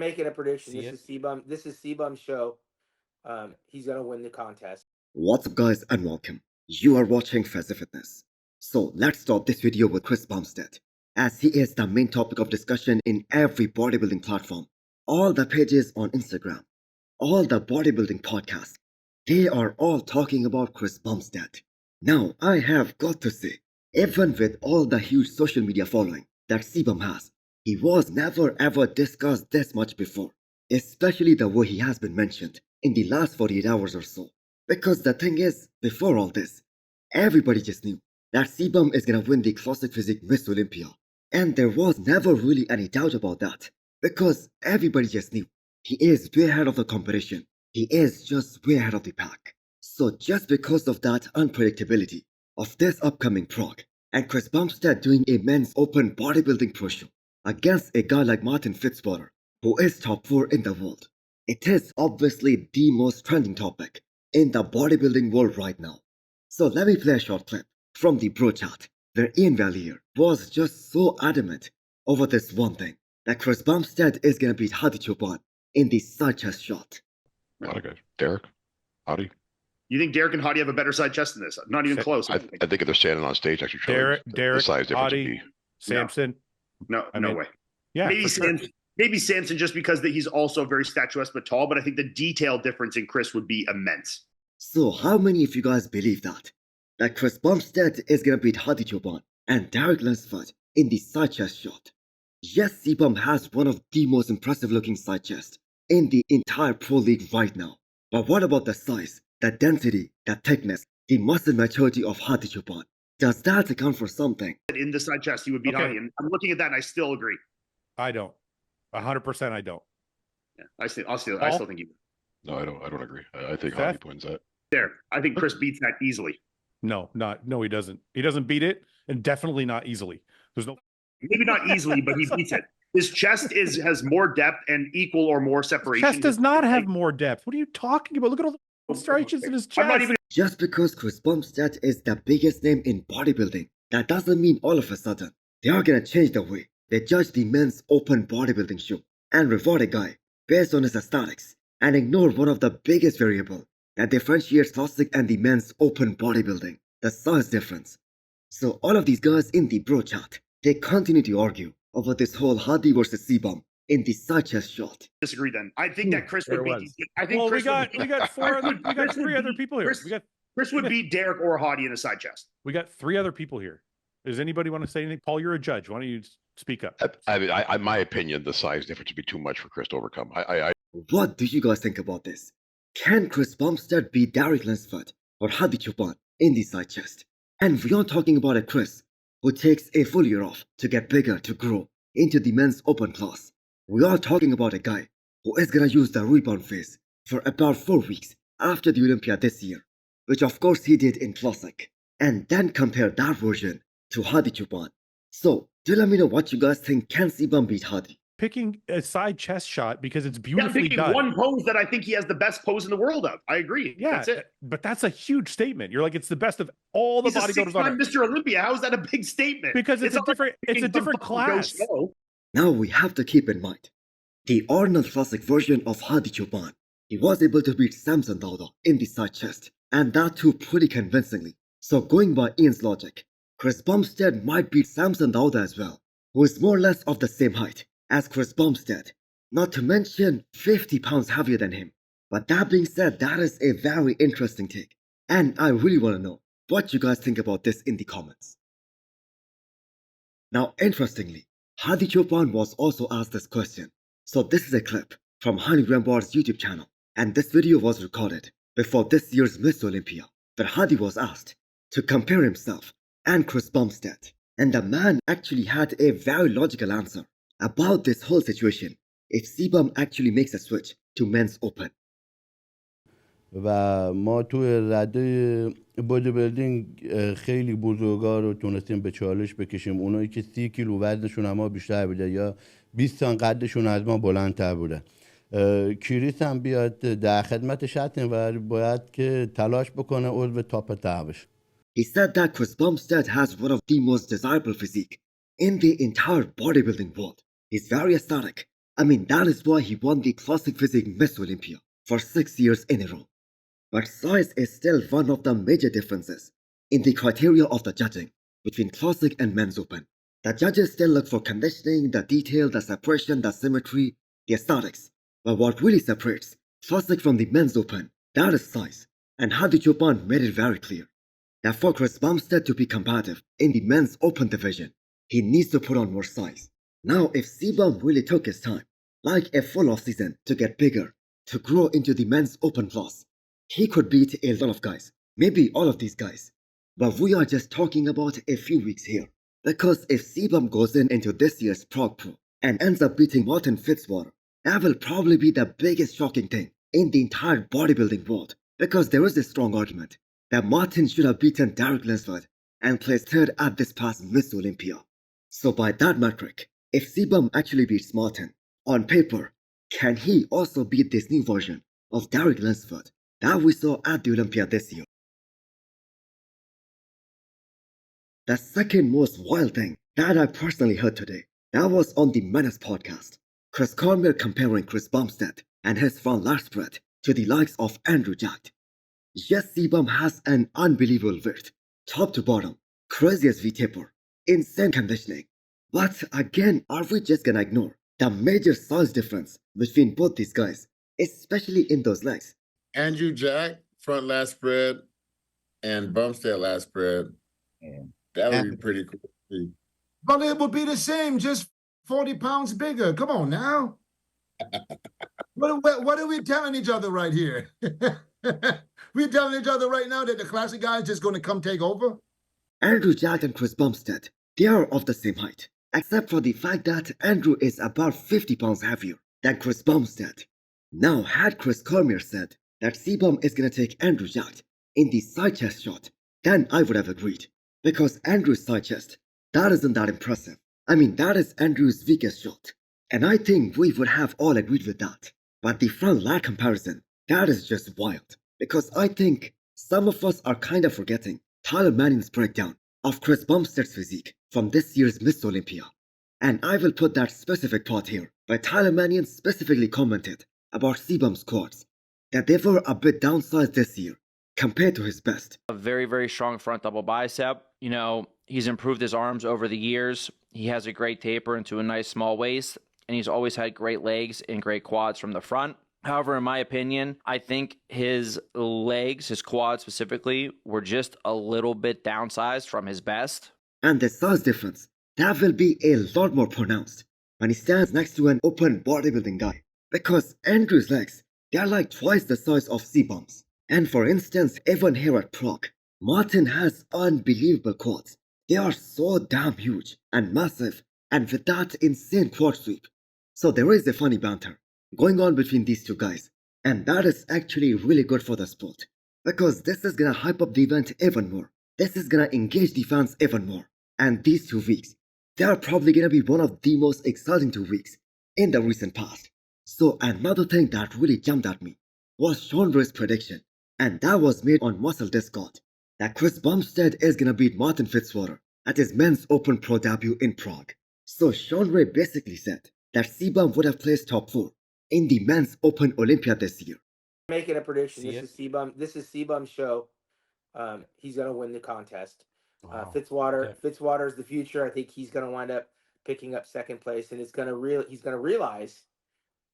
Making a prediction. This is Cbum's show. He's gonna win the contest. What's up, guys, and welcome. You are watching Fazi Fitness. So let's start this video with Chris Bumstead, as he is the main topic of discussion in every bodybuilding platform. All the pages on Instagram, all the bodybuilding podcasts, they are all talking about Chris Bumstead. Now, I have got to say, even with all the huge social media following that Cbum has, he was never ever discussed this much before, especially the way he has been mentioned in the last 48 hours or so. Because the thing is, before all this, everybody just knew that Cbum is gonna win the Classic Physique Miss Olympia. And there was never really any doubt about that, because everybody just knew he is way ahead of the competition. He is just way ahead of the pack. So just because of that unpredictability of this upcoming prog, and Chris Bumstead doing a men's open bodybuilding pro show against a guy like Martin Fitzwater, who is top 4 in the world, it is obviously the most trending topic in the bodybuilding world right now. So let me play a short clip from the bro chat where Iain Valier was just so adamant over this one thing, that Chris Bumstead is gonna beat Hadi Cbum in the side chest shot. A lot of guys. Derek, Hadi. You think Derek and Hadi have a better side chest than this? Not even close. I think if they're standing on stage, actually, Derek, the size difference Hadi, would be. Samson. No way. Yeah, maybe Samson just because that he's also very statuesque but tall, but I think the detail difference in Chris would be immense. So how many of you guys believe that Chris Bumstead is gonna beat Hadi Cbum and Derek Lunsford in the side chest shot? Yes, Cbum has one of the most impressive looking side chests in the entire pro league right now. But what about the size, the density, the thickness, the muscle maturity of Hadi Cbum? Does that account for something? In the side chest, he would beat Hadi, and I'm looking at that and I still agree. I don't. 100% I don't. Yeah, I still think he would. No, I don't agree. I think Hadi wins that. There. I think Chris beats that easily. No, he doesn't. He doesn't beat it, and definitely not easily. There's no. Maybe not easily, but he beats it. His chest has more depth and equal or more separation. Chest does not have more depth. What are you talking about? Look at all the striations in his chest. Just because Chris Bumstead is the biggest name in bodybuilding, that doesn't mean all of a sudden they are gonna change the way they judge the men's open bodybuilding show and reward a guy based on his aesthetics and ignore one of the biggest variables that differentiates classic and the men's open bodybuilding, the size difference. So all of these guys in the bro chat, they continue to argue over this whole Hadi versus Cbum in the side chest shot. Disagree then. I think that Chris would beat. I think well, Chris we got three other people here. Chris would beat Derek or Hadi in a side chest. We got 3 other people here. Does anybody want to say anything? Paul, you're a judge. Why don't you speak up? I my opinion, the size difference would be too much for Chris to overcome. What do you guys think about this? Can Chris Bumstead beat Derek Lunsford or Hadi Cbum in the side chest? And we are talking about a Chris who takes a full year off to get bigger, to grow into the men's open class. We are talking about a guy who is gonna use the rebound phase for about 4 weeks after the Olympia this year, which of course he did in Classic, and then compare that version to Hadi Cbum. So, do let me know what you guys think. Can Cbum beat Hadi? Picking a side chest shot because it's beautifully done. One pose that I think he has the best pose in the world of. I agree. Yeah, that's it. But that's a huge statement. You're like, it's the best of all the bodybuilders on Earth. Mr. Olympia. How is that a big statement? Because it's a different class. Now we have to keep in mind the Arnold Classic version of Hadi Cbum. He was able to beat Samson Dauda in the side chest, and that too pretty convincingly. So going by Iain's logic, Chris Bumstead might beat Samson Dauda as well, who is more or less of the same height as Chris Bumstead, not to mention 50 pounds heavier than him. But that being said, that is a very interesting take, and I really want to know what you guys think about this in the comments. Now interestingly, Hadi Cbum was also asked this question, so this is a clip from Hani Rambar's YouTube channel, and this video was recorded before this year's Miss Olympia, where Hadi was asked to compare himself and Chris Bumstead, and the man actually had a very logical answer about this whole situation if Cbum actually makes a switch to men's open. و ما توی رده بودی بیلدینگ خیلی بزرگا رو تونستیم به چالش بکشیم. اونایی که 30 کیلو وزنشون اما بیشتر بوده یا 20 سان قدشون از ما بلندتر بوده. کریس هم بیاد در خدمتش هستیم و باید که تلاش بکنه عضو تاپ 10 بشه. He said that Chris Bumstead has one of the most desirable physique in the entire bodybuilding world. He's very aesthetic I mean, that is why he won the Classic Physique Miss Olympia for 6 years in a row. But size is still one of the major differences in the criteria of the judging between Classic and Men's Open. The judges still look for conditioning, the detail, the separation, the symmetry, the aesthetics. But what really separates Classic from the Men's Open, that is size. And Hadi Cbum made it very clear that for Chris Bumstead to be competitive in the Men's Open division, he needs to put on more size. Now, if Cbum really took his time, like a full off-season, to get bigger, to grow into the Men's Open class, he could beat a lot of guys, maybe all of these guys. But we are just talking about a few weeks here. Because if Cbum goes into this year's Prague Pro and ends up beating Martin Fitzwater, that will probably be the biggest shocking thing in the entire bodybuilding world. Because there is a strong argument that Martin should have beaten Derek Lunsford and placed third at this past Miss Olympia. So by that metric, if Cbum actually beats Martin, on paper, can he also beat this new version of Derek Lunsford that we saw at the Olympia this year? The second most wild thing that I personally heard today, that was on the Menace podcast. Chris Cormier comparing Chris Bumstead and his front lat spread to the likes of Andrew Jack. Yes, Cbum has an unbelievable width, top to bottom, crazy as V-taper, insane conditioning. But again, are we just gonna ignore the major size difference between both these guys, especially in those legs? Andrew Jack, front lat spread, and Bumstead lat spread. That would be pretty cool to see. But it would be the same, just 40 pounds bigger. Come on now. What are we telling each other right here? We're telling each other right now that the classic guy is just going to come take over? Andrew Jack and Chris Bumstead, they are of the same height, except for the fact that Andrew is about 50 pounds heavier than Chris Bumstead. Now, had Chris Cormier said that Cbum is going to take Andrew Jack in the side chest shot, then I would have agreed. Because Andrew's side chest, that isn't that impressive. I mean, that is Andrew's weakest shot. And I think we would have all agreed with that. But the front lat comparison, that is just wild. Because I think some of us are kind of forgetting Tyler Mannion's breakdown of Chris Bumstead's physique from this year's Miss Olympia. And I will put that specific part here, where Tyler Mannion specifically commented about Cbum's quads, that they were a bit downsized this year compared to his best. A very, very strong front double bicep. You know, he's improved his arms over the years. He has a great taper into a nice small waist, and he's always had great legs and great quads from the front. However, in my opinion, I think his legs, his quads specifically, were just a little bit downsized from his best. And the size difference, that will be a lot more pronounced when he stands next to an open bodybuilding guy. Because Andrew's legs, they are like twice the size of Cbum's. And for instance, even here at Prague, Martin has unbelievable quads. They are so damn huge and massive, and with that insane quad sweep. So there is a funny banter going on between these two guys, and that is actually really good for the sport. Because this is gonna hype up the event even more. This is gonna engage the fans even more. And these 2 weeks, they are probably gonna be one of the most exciting 2 weeks in the recent past. So another thing that really jumped at me was Shawn Ray's prediction, and that was made on Muscle Discord, that Chris Bumstead is gonna beat Martin Fitzwater at his Men's Open Pro debut in Prague. So Shawn Ray basically said that Cbum would have placed top 4 in the Men's Open Olympia this year. Making a prediction. This is Cbum's show. He's gonna win the contest. Wow. Fitzwater's the future. I think he's gonna wind up picking up second place, and he's gonna realize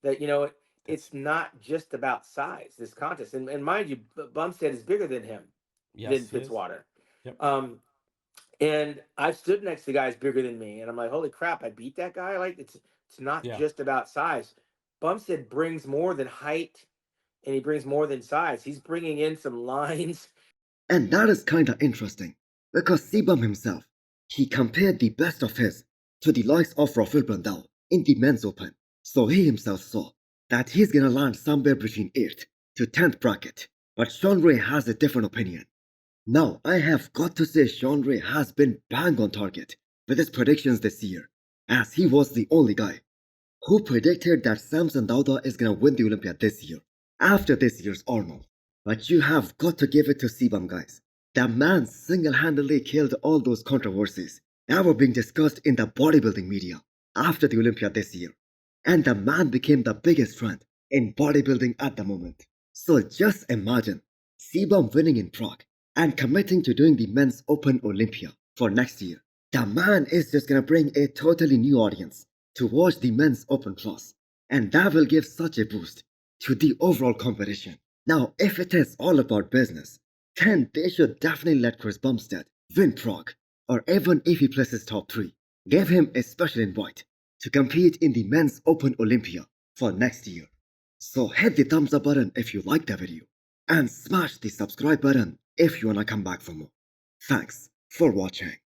that, you know, it's not just about size, this contest. And mind you, Bumstead is bigger than him, than Fitzwater. Yep. And I've stood next to guys bigger than me, and I'm like, holy crap, I beat that guy. Like, it's not just about size. Bumstead brings more than height, and he brings more than size. He's bringing in some lines. And that is kinda interesting, because Cbum himself, he compared the best of his to the likes of Rafael Brandao in the Men's Open. So he himself saw that he's gonna land somewhere between 8th to 10th bracket. But Shawn Ray has a different opinion. Now, I have got to say Shawn Ray has been bang on target with his predictions this year, as he was the only guy who predicted that Samson Dauda is gonna win the Olympia this year, after this year's Arnold. But you have got to give it to Cbum, guys. That man single-handedly killed all those controversies that were being discussed in the bodybuilding media after the Olympia this year. and the man became the biggest trend in bodybuilding at the moment. So just imagine Cbum winning in Prague and committing to doing the men's Open Olympia for next year. The man is just gonna bring a totally new audience to watch the men's Open class, and that will give such a boost to the overall competition. Now, if it is all about business, then they should definitely let Chris Bumstead win Prague, or even if he places top 3, give him a special invite to compete in the men's Open Olympia for next year. So hit the thumbs up button if you liked the video, and smash the subscribe button if you wanna come back for more. Thanks for watching.